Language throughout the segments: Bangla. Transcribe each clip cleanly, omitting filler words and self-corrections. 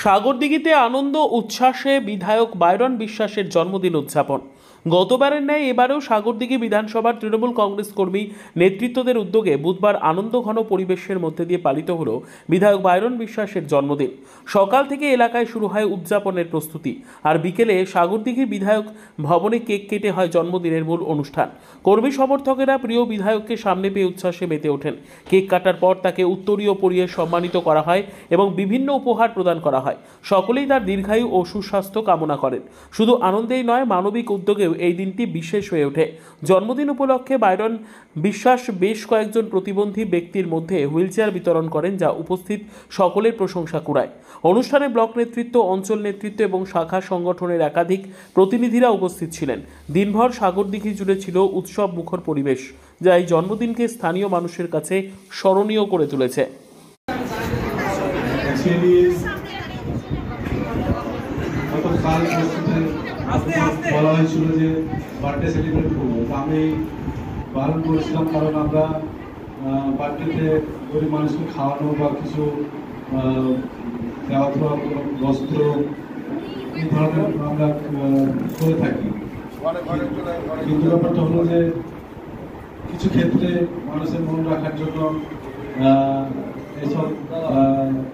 সাগরদিঘিতে আনন্দ উচ্ছ্বাসে বিধায়ক বাইরন বিশ্বাসের জন্মদিন উদযাপন। গতবারের ন্যায় এবারেও সাগরদিঘি বিধানসভার তৃণমূল কংগ্রেস কর্মী নেতৃত্বদের উদ্যোগে বুধবার আনন্দঘন পরিবেশের মধ্যে দিয়ে পালিত হল বিধায়ক বাইরন বিশ্বাসের জন্মদিন। সকাল থেকে এলাকায় শুরু হয় উদযাপনের প্রস্তুতি, আর বিকেলে সাগরদিঘি বিধায়ক ভবনে কেক কেটে হয় জন্মদিনের মূল অনুষ্ঠান। কর্মী সমর্থকেরা প্রিয় বিধায়ককে সামনে পেয়ে উচ্ছ্বাসে মেতে ওঠেন। কেক কাটার পর তাকে উত্তরীয় পরিয়ে সম্মানিত করা হয় এবং বিভিন্ন উপহার প্রদান করা হয়। সকলেই তার দীর্ঘায়ু ও সুস্বাস্থ্য কামনা করেন। শুধু আনন্দেই নয়, মানবিক উদ্যোগেও এই দিনটি বিশেষ হয়ে ওঠে। জন্মদিন উপলক্ষে বাইরন বিশ্বাস বেশ কয়েকজন প্রতিবন্ধী ব্যক্তির মধ্যে হুইলচেয়ার বিতরণ করেন, যা উপস্থিত সকলের প্রশংসা কুড়ায়। অনুষ্ঠানে ব্লক নেতৃত্ব, অঞ্চল নেতৃত্ব এবং শাখা সংগঠনের একাধিক প্রতিনিধিরা উপস্থিত ছিলেন। দিনভর সাগরদিঘি জুড়ে ছিল উৎসব মুখর পরিবেশ, যা এই জন্মদিনকে স্থানীয় মানুষের কাছে স্মরণীয় করে তুলেছে। বলা হয়েছিল যে বার্থডে সেলিব্রেট করবো, তো আমি বারণ করেছিলাম, কারণ আমরা বার্থডেতে গরিব মানুষকে খাওয়ানো বা কিছু দেওয়া দেওয়া বস্ত্র এই ধরনের আমরা করে থাকি। কিন্তু ব্যাপারটা হলো যে কিছু ক্ষেত্রে মানুষের মন রাখার জন্য এসব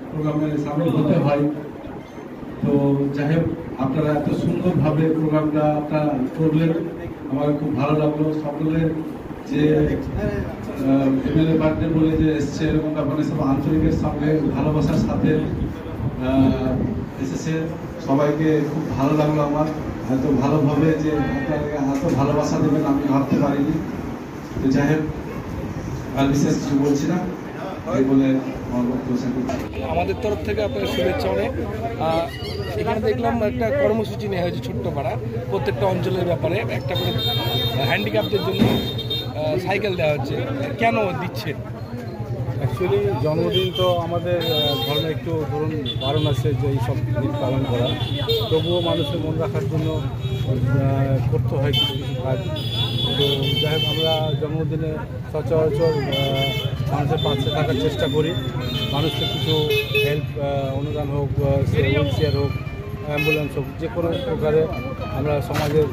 প্রোগ্রামে সামিল হতে হয়। তো যাই হোক, আপনারা এত সুন্দরভাবে প্রোগ্রামটা আপনারা করলেন, আমার খুব ভালো লাগলো। সকলের যে এমএলএ বার্থডে বলে যে এসছে, এরকম ব্যাপারে সব আন্তরিকের সঙ্গে ভালোবাসার সাথে এসেছে। সবাইকে খুব ভালো লাগলো আমার, এত ভালোভাবে যে আপনারা এত ভালোবাসা দেবেন আমি ভাবতে পারিনি। তো যাই হোক, আর বিশেষ কিছু বলছি না, এই বলে আমাদের তরফ থেকে আপনার শুভেচ্ছা অনেক। এখানে দেখলাম একটা কর্মসূচি নেওয়া হয়েছে ছোট্ট পাড়া, প্রত্যেকটা অঞ্চলের ব্যাপারে একটা করে হ্যান্ডিক্যাপদের জন্য সাইকেল দেওয়া হচ্ছে। কেন দিচ্ছে? অ্যাকচুয়ালি জন্মদিন তো আমাদের ধর্মে একটু ধরুন বারণ আছে যে এইসব দিন পালন করা, তবুও মানুষের মন রাখার জন্য করতে হয় কিছু কিছু কাজ। তো যাই হোক, আমরা জন্মদিনে সচরাচর মানুষের পাশে থাকার চেষ্টা করি। মানুষকে কিছু হেল্প, অনুদান হোক, হুইল চেয়ার হোক, অ্যাম্বুলেন্স হোক, যে কোনো প্রকারে আমরা সমাজের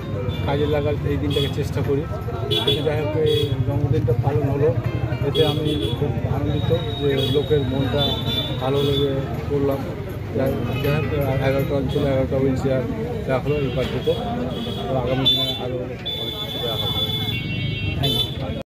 কাজে লাগার এই দিনটাকে চেষ্টা করি। কিন্তু যাই হোক, এই জন্মদিনটা পালন হলো, এতে আমি খুব আনন্দিত যে লোকের মনটা ভালো লেগে করলাম। যাই হোক, 11টা অঞ্চলে 11টা হুইল চেয়ার রাখলো এই পার্টিতে। তো আগামী দিনে আরও